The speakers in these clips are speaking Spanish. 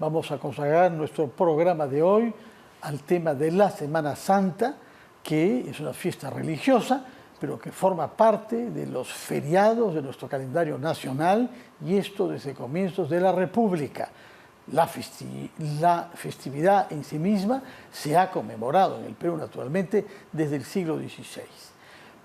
Vamos a consagrar nuestro programa de hoy al tema de la Semana Santa, que es una fiesta religiosa, pero que forma parte de los feriados de nuestro calendario nacional, y esto desde comienzos de la República. La festividad en sí misma se ha conmemorado en el Perú, naturalmente, desde el siglo XVI.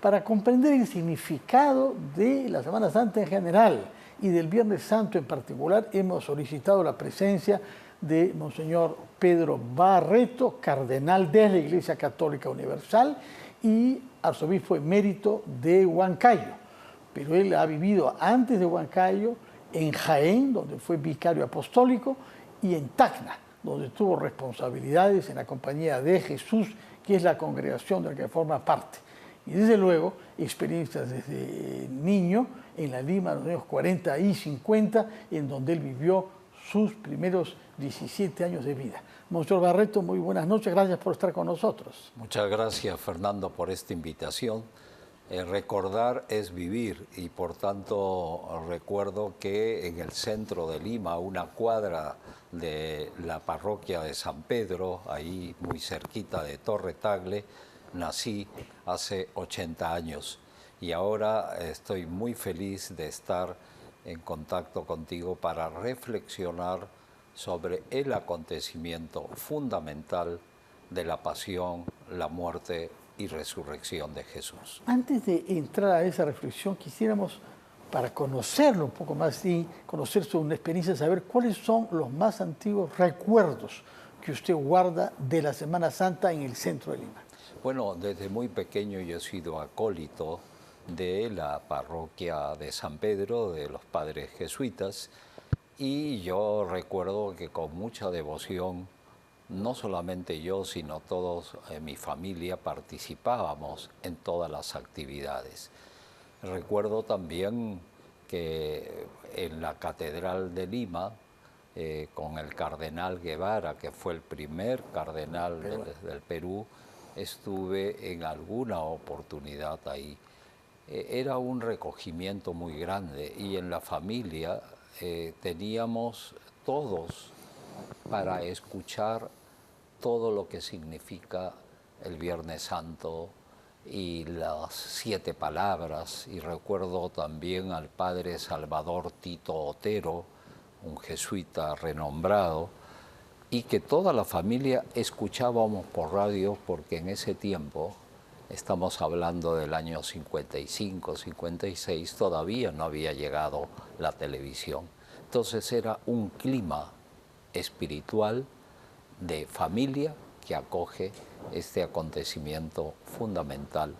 Para comprender el significado de la Semana Santa en general y del Viernes Santo en particular, hemos solicitado la presencia de Monseñor Pedro Barreto, cardenal de la Iglesia Católica Universal y arzobispo emérito de Huancayo. Pero él ha vivido antes de Huancayo en Jaén, donde fue vicario apostólico, y en Tacna, donde tuvo responsabilidades en la Compañía de Jesús, que es la congregación de la que forma parte. Y desde luego, experiencias desde niño en la Lima de los años 40 y 50, en donde él vivió sus primeros 17 años de vida. Monseñor Barreto, muy buenas noches, gracias por estar con nosotros. Muchas gracias, Fernando, por esta invitación. Recordar es vivir, y por tanto recuerdo que en el centro de Lima, a una cuadra de la parroquia de San Pedro, ahí muy cerquita de Torre Tagle, nací hace 80 años y ahora estoy muy feliz de estar en contacto contigo para reflexionar sobre el acontecimiento fundamental de la pasión, la muerte y resurrección de Jesús. Antes de entrar a esa reflexión, quisiéramos, para conocerlo un poco más y conocer su experiencia, saber cuáles son los más antiguos recuerdos que usted guarda de la Semana Santa en el centro de Lima. Bueno, desde muy pequeño yo he sido acólito de la parroquia de San Pedro, de los padres jesuitas, y yo recuerdo que con mucha devoción, no solamente yo, sino todos en mi familia participábamos en todas las actividades. Recuerdo también que en la Catedral de Lima, con el cardenal Guevara, que fue el primer cardenal del Perú, estuve en alguna oportunidad ahí. Era un recogimiento muy grande y en la familia teníamos todos para escuchar todo lo que significa el Viernes Santo y las 7 palabras. Y recuerdo también al padre Salvador Tito Otero, un jesuita renombrado, y que toda la familia escuchábamos por radio, porque en ese tiempo, estamos hablando del año 55, 56, todavía no había llegado la televisión. Entonces era un clima espiritual de familia que acoge este acontecimiento fundamental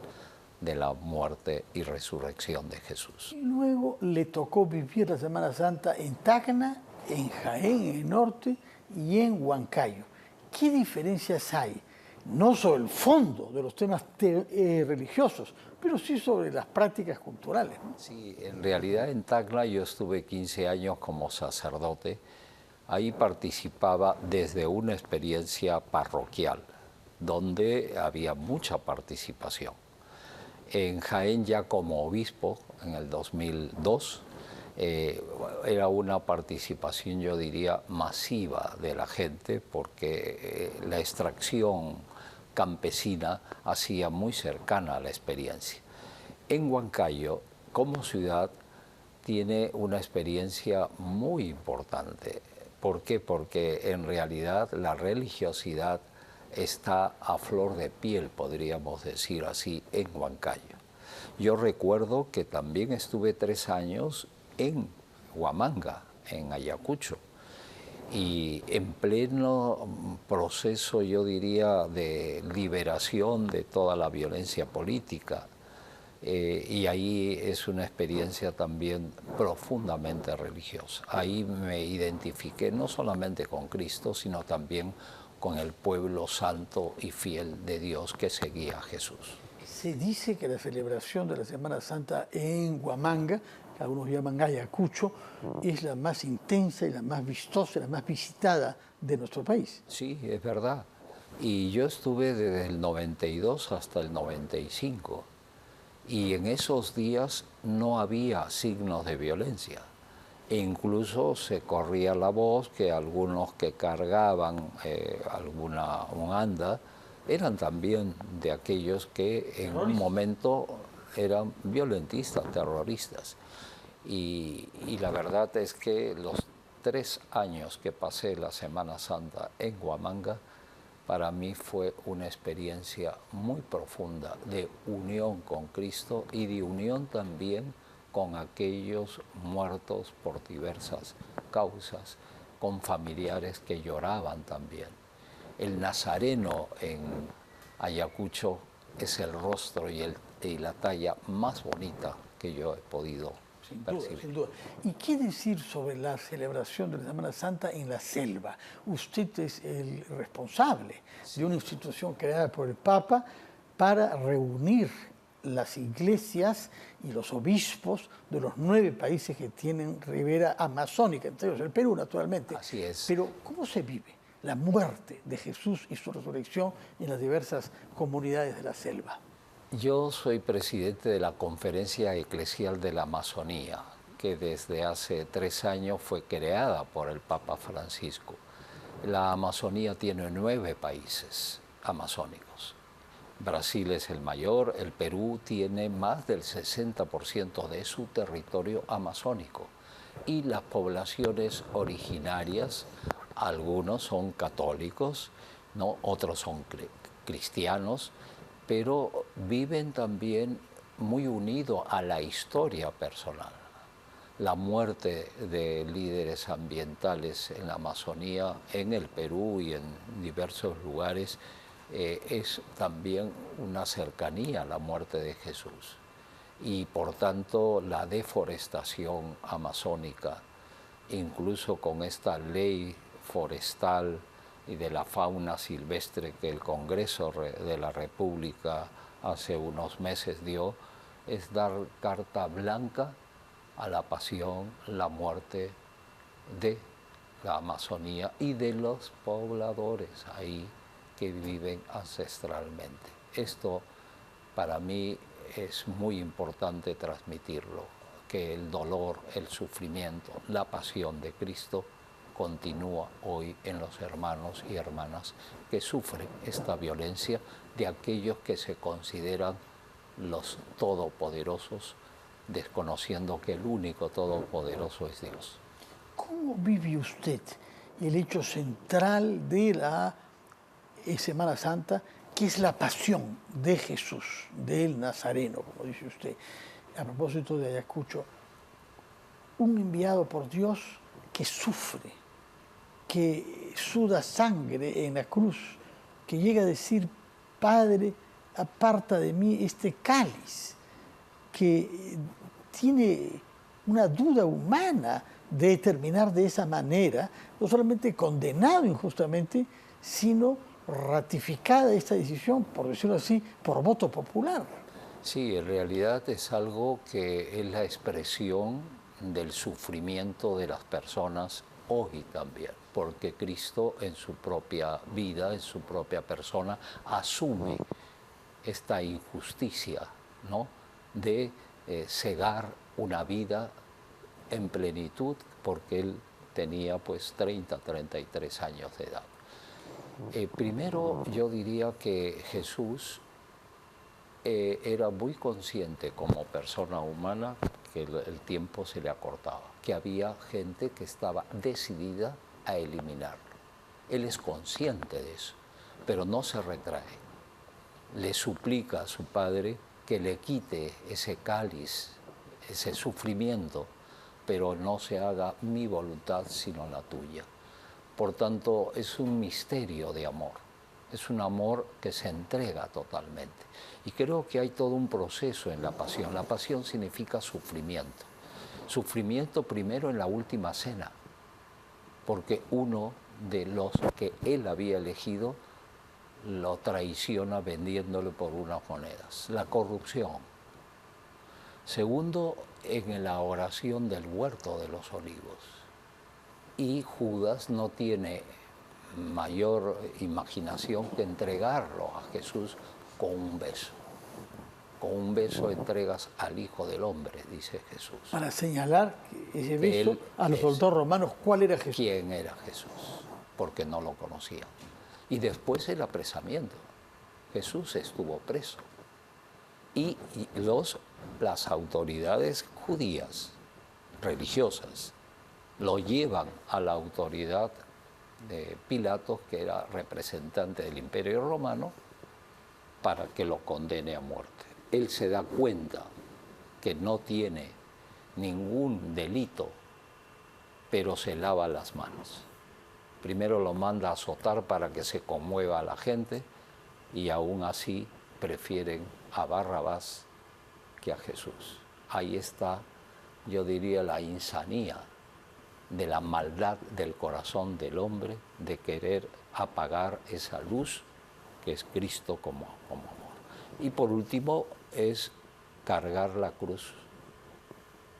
de la muerte y resurrección de Jesús. Y luego le tocó vivir la Semana Santa en Tacna, en Jaén, en el norte, y en Huancayo. ¿Qué diferencias hay? No sobre el fondo de los temas religiosos, pero sí sobre las prácticas culturales, ¿no? Sí, en realidad en Tacna yo estuve 15 años como sacerdote. Ahí participaba desde una experiencia parroquial, donde había mucha participación. En Jaén ya como obispo, en el 2002, era una participación, yo diría, masiva de la gente, porque la extracción campesina hacía muy cercana a la experiencia. En Huancayo, como ciudad, tiene una experiencia muy importante. ¿Por qué? Porque en realidad la religiosidad está a flor de piel, podríamos decir así, en Huancayo. Yo recuerdo que también estuve 3 años en Huamanga, en Ayacucho, y en pleno proceso, yo diría, de liberación de toda la violencia política. Y ahí es una experiencia también profundamente religiosa. Ahí me identifiqué no solamente con Cristo, sino también con el pueblo santo y fiel de Dios que seguía a Jesús. Se dice que la celebración de la Semana Santa en Huamanga, que algunos llaman Ayacucho, es la más intensa y la más vistosa y la más visitada de nuestro país. Sí, es verdad. Y yo estuve desde el 92 hasta el 95. Y en esos días no había signos de violencia. E incluso se corría la voz que algunos que cargaban alguna anda eran también de aquellos que en un momento eran violentistas, terroristas. Y la verdad es que los 3 años que pasé la Semana Santa en Huamanga, para mí fue una experiencia muy profunda de unión con Cristo y de unión también con aquellos muertos por diversas causas, con familiares que lloraban también. El nazareno en Ayacucho es el rostro y la talla más bonita que yo he podido percibir. Sin duda. ¿Y qué decir sobre la celebración de la Semana Santa en la selva? Usted es el responsable de una institución creada por el Papa para reunir las iglesias y los obispos de los 9 países que tienen ribera amazónica, entre ellos el Perú, naturalmente. Así es. Pero, ¿cómo se vive la muerte de Jesús y su resurrección en las diversas comunidades de la selva? Yo soy presidente de la Conferencia Eclesial de la Amazonía, que desde hace 3 años fue creada por el Papa Francisco. La Amazonía tiene 9 países amazónicos. Brasil es el mayor, el Perú tiene más del 60% de su territorio amazónico. Y las poblaciones originarias, algunos son católicos, ¿no? Otros son cristianos, pero viven también muy unidos a la historia personal. La muerte de líderes ambientales en la Amazonía, en el Perú y en diversos lugares, es también una cercanía a la muerte de Jesús. Y por tanto la deforestación amazónica, incluso con esta ley forestal y de la fauna silvestre que el Congreso de la República hace unos meses dio, es dar carta blanca a la pasión, la muerte de la Amazonía y de los pobladores ahí que viven ancestralmente. Esto para mí es muy importante transmitirlo, que el dolor, el sufrimiento, la pasión de Cristo continúa hoy en los hermanos y hermanas que sufren esta violencia de aquellos que se consideran los todopoderosos, desconociendo que el único todopoderoso es Dios. ¿Cómo vive usted el hecho central de la Semana Santa, que es la pasión de Jesús, del Nazareno, como dice usted? A propósito de Ayacucho, un enviado por Dios que sufre, que suda sangre en la cruz, que llega a decir: Padre, aparta de mí este cáliz, que tiene una duda humana de terminar de esa manera, no solamente condenado injustamente, sino ratificada esta decisión, por decirlo así, por voto popular. Sí, en realidad es algo que es la expresión del sufrimiento de las personas hoy también, porque Cristo en su propia vida, en su propia persona, asume esta injusticia, ¿no?, de cegar una vida en plenitud, porque él tenía pues 33 años de edad. Primero yo diría que Jesús era muy consciente como persona humana que el tiempo se le acortaba, que había gente que estaba decidida a eliminarlo. Él es consciente de eso, pero no se retrae. Le suplica a su Padre que le quite ese cáliz, ese sufrimiento, pero no se haga mi voluntad sino la tuya. Por tanto, es un misterio de amor, es un amor que se entrega totalmente. Y creo que hay todo un proceso en la pasión. La pasión significa sufrimiento. Sufrimiento primero en la última cena, porque uno de los que él había elegido lo traiciona vendiéndolo por unas monedas, la corrupción. Segundo, en la oración del huerto de los olivos. Y Judas no tiene mayor imaginación que entregarlo a Jesús con un beso. con un beso entregas al Hijo del Hombre, dice Jesús. Para señalar ese Que beso él a los es- soldados romanos, ¿cuál era Jesús? ¿Quién era Jesús? Porque no lo conocían. Y después el apresamiento. Jesús estuvo preso. Y las autoridades judías, religiosas, lo llevan a la autoridad de Pilatos, que era representante del Imperio Romano, para que lo condene a muerte. Él se da cuenta que no tiene ningún delito, pero se lava las manos. Primero lo manda a azotar para que se conmueva a la gente y aún así prefieren a Barrabás que a Jesús. Ahí está, yo diría, la insanía de la maldad del corazón del hombre de querer apagar esa luz que es Cristo como amor. Y por último es cargar la cruz.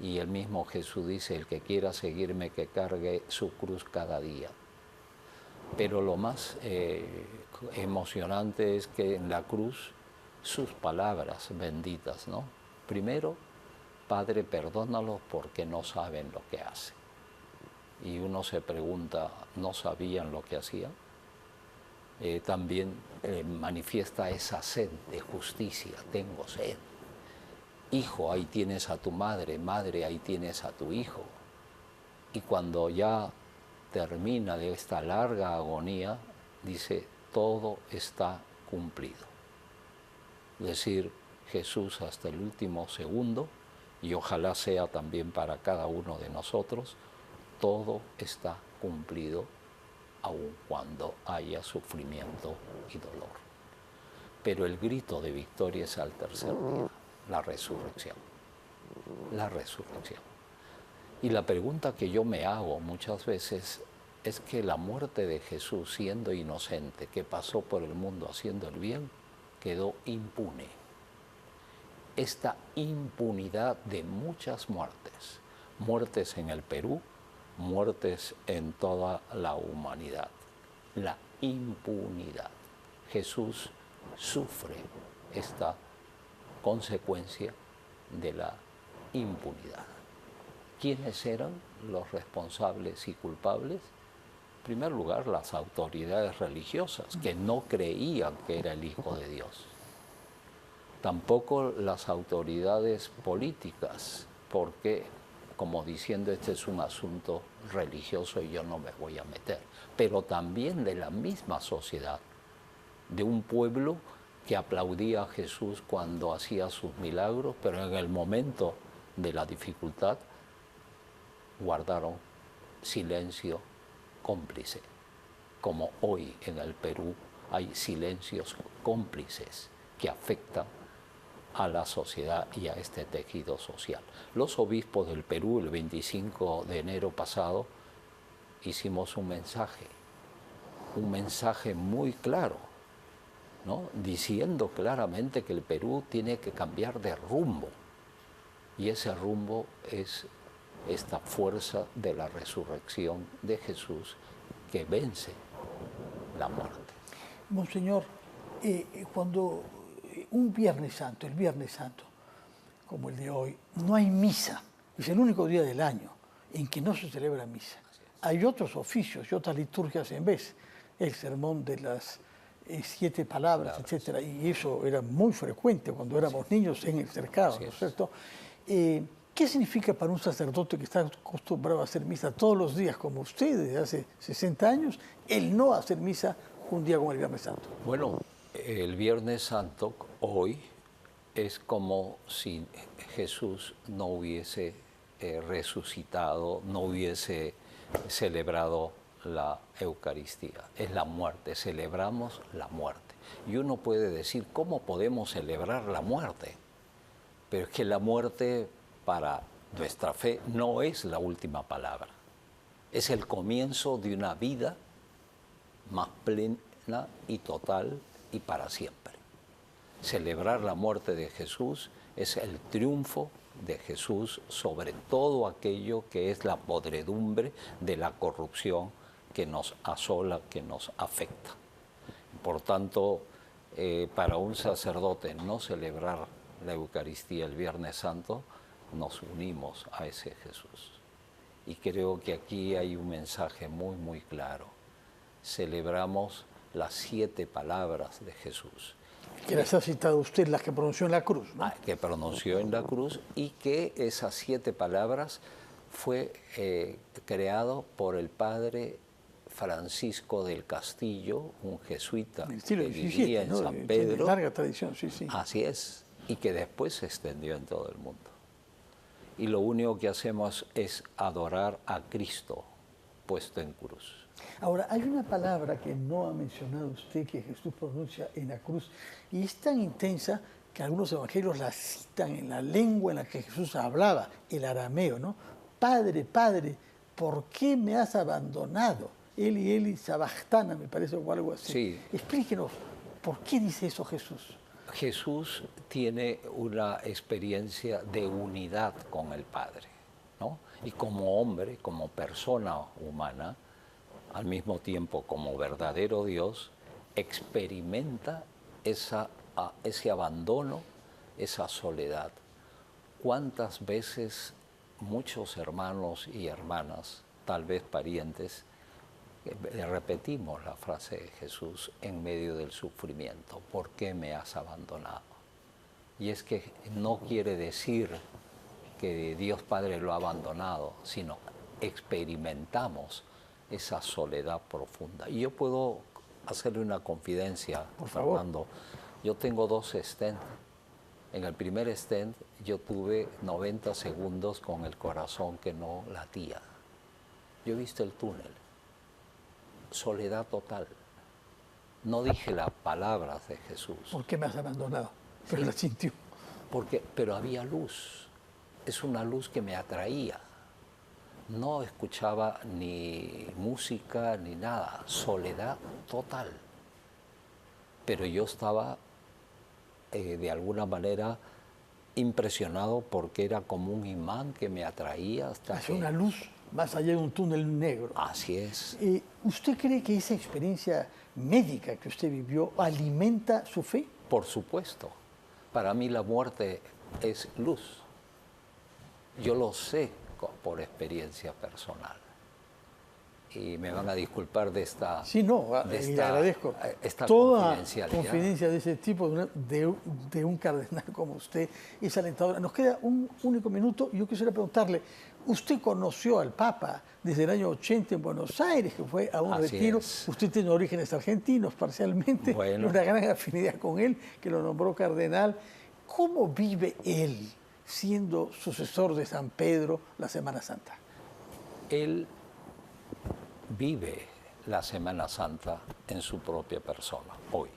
Y el mismo Jesús dice, el que quiera seguirme, que cargue su cruz cada día. Pero lo más emocionante es que en la cruz sus palabras benditas, ¿no? Primero, Padre, perdónalos porque no saben lo que hacen. Y uno se pregunta, ¿no sabían lo que hacían? También manifiesta esa sed de justicia, tengo sed. Hijo, ahí tienes a tu madre, madre, ahí tienes a tu hijo. Y cuando ya termina de esta larga agonía, dice, todo está cumplido. Es decir, Jesús hasta el último segundo, y ojalá sea también para cada uno de nosotros, todo está cumplido, aun cuando haya sufrimiento y dolor. Pero el grito de victoria es al tercer día, la resurrección. La resurrección. Y la pregunta que yo me hago muchas veces es que la muerte de Jesús, siendo inocente, que pasó por el mundo haciendo el bien, quedó impune. Esta impunidad de muchas muertes, muertes en el Perú, muertes en toda la humanidad, la impunidad. Jesús sufre esta consecuencia de la impunidad. ¿Quiénes eran los responsables y culpables? En primer lugar, las autoridades religiosas, que no creían que era el Hijo de Dios. Tampoco las autoridades políticas, porque, como diciendo, este es un asunto religioso y yo no me voy a meter. Pero también de la misma sociedad, de un pueblo que aplaudía a Jesús cuando hacía sus milagros, pero en el momento de la dificultad guardaron silencio cómplice, como hoy en el Perú hay silencios cómplices que afectan a la sociedad y a este tejido social. Los obispos del Perú, el 25 de enero pasado, hicimos un mensaje muy claro, ¿no? Diciendo claramente que el Perú tiene que cambiar de rumbo, y ese rumbo es esta fuerza de la resurrección de Jesús que vence la muerte. Monseñor, cuando un Viernes Santo, el Viernes Santo, como el de hoy, no hay misa, es el único día del año en que no se celebra misa. Hay otros oficios y otras liturgias en vez, el sermón de las 7 palabras, etcétera, y eso era muy frecuente cuando éramos niños en el cercado, ¿no es cierto? ¿Qué significa para un sacerdote que está acostumbrado a hacer misa todos los días, como usted desde hace 60 años, el no hacer misa un día como el Viernes Santo? Bueno, el Viernes Santo hoy es como si Jesús no hubiese resucitado, no hubiese celebrado la Eucaristía. Es la muerte, celebramos la muerte. Y uno puede decir, ¿cómo podemos celebrar la muerte? Pero es que la muerte para nuestra fe no es la última palabra. Es el comienzo de una vida más plena y total y para siempre. Celebrar la muerte de Jesús es el triunfo de Jesús sobre todo aquello que es la podredumbre de la corrupción que nos asola, que nos afecta. Por tanto, para un sacerdote no celebrar la Eucaristía el Viernes Santo, nos unimos a ese Jesús. Y creo que aquí hay un mensaje muy, muy claro. Celebramos las 7 palabras de Jesús. Que las ha citado usted, las que pronunció en la cruz, ¿no? Que pronunció en la cruz, y que esas 7 palabras fue creado por el padre Francisco del Castillo, un jesuita que vivía en San Pedro. Tiene larga tradición, sí, sí. Así es, y que después se extendió en todo el mundo. Y lo único que hacemos es adorar a Cristo puesto en cruz. Ahora, hay una palabra que no ha mencionado usted que Jesús pronuncia en la cruz y es tan intensa que algunos evangelios la citan en la lengua en la que Jesús hablaba, el arameo, ¿no? Padre, Padre, ¿por qué me has abandonado? Eli, Eli, sabachthana, me parece, o algo así. Sí. Explíquenos, ¿por qué dice eso Jesús? Jesús tiene una experiencia de unidad con el Padre, ¿no? Y como hombre, como persona humana, al mismo tiempo como verdadero Dios, experimenta ese abandono, esa soledad. ¿Cuántas veces muchos hermanos y hermanas, tal vez parientes, repetimos la frase de Jesús en medio del sufrimiento? ¿Por qué me has abandonado? Y es que no quiere decir que Dios Padre lo ha abandonado, sino experimentamos esa soledad profunda. Y yo puedo hacerle una confidencia, Fernando. Yo tengo 2 stents. En el primer stent yo tuve 90 segundos con el corazón que no latía. Yo he visto el túnel. Soledad total. No dije las palabras de Jesús. ¿Por qué me has abandonado? Pero Sí, la sintió. pero había luz. Es una luz que me atraía. No escuchaba ni música ni nada. Soledad total. Pero yo estaba de alguna manera impresionado porque era como un imán que me atraía hasta Hacia una luz más allá de un túnel negro. Así es. ¿Usted cree que esa experiencia médica que usted vivió alimenta su fe? Por supuesto. Para mí la muerte es luz. Yo lo sé por experiencia personal. Y me van a disculpar de esta... Sí, no, le agradezco. Esta Toda confidencialidad. confidencia de ese tipo, de un cardenal como usted, es alentadora. Nos queda un único minuto y yo quisiera preguntarle, usted conoció al Papa desde el año 80 en Buenos Aires, que fue a un Así retiro. es. Usted tiene orígenes argentinos parcialmente, Bueno. una gran afinidad con él, que lo nombró cardenal. ¿Cómo vive él siendo sucesor de San Pedro la Semana Santa? Él vive la Semana Santa en su propia persona, hoy.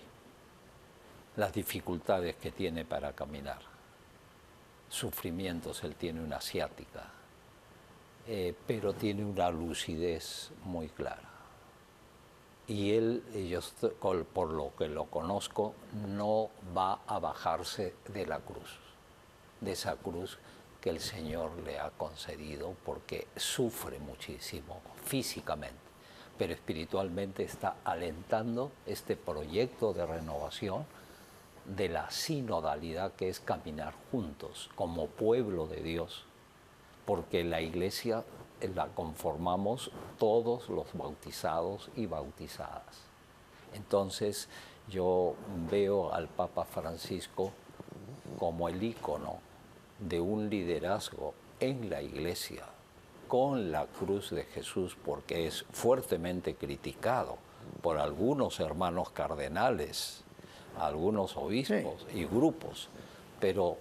Las dificultades que tiene para caminar, sufrimientos, él tiene una ciática, pero tiene una lucidez muy clara. Y él, por lo que lo conozco, no va a bajarse de la cruz, de esa cruz que el Señor le ha concedido, porque sufre muchísimo físicamente, pero espiritualmente está alentando este proyecto de renovación de la sinodalidad, que es caminar juntos como pueblo de Dios, porque la Iglesia la conformamos todos los bautizados y bautizadas. Entonces yo veo al Papa Francisco como el ícono de un liderazgo en la Iglesia con la cruz de Jesús, porque es fuertemente criticado por algunos hermanos cardenales, algunos obispos y grupos, pero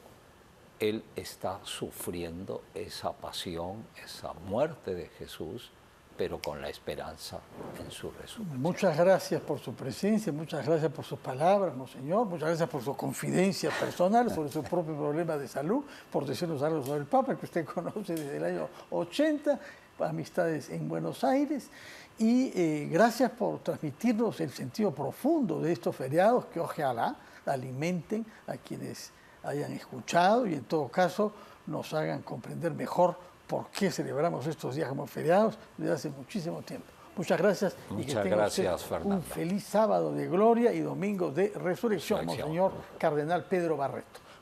él está sufriendo esa pasión, esa muerte de Jesús, pero con la esperanza en su resurrección. Muchas gracias por su presencia, muchas gracias por sus palabras, Monseñor, muchas gracias por su confidencia personal sobre su propio problema de salud, por decirnos algo sobre el Papa, que usted conoce desde el año 80, amistades en Buenos Aires, y gracias por transmitirnos el sentido profundo de estos feriados que ojalá alimenten a quienes hayan escuchado y en todo caso nos hagan comprender mejor por qué celebramos estos días como feriados desde hace muchísimo tiempo. Muchas gracias. Muchas gracias, Fernando. Un feliz sábado de gloria y domingo de resurrección, Monseñor Cardenal Pedro Barreto.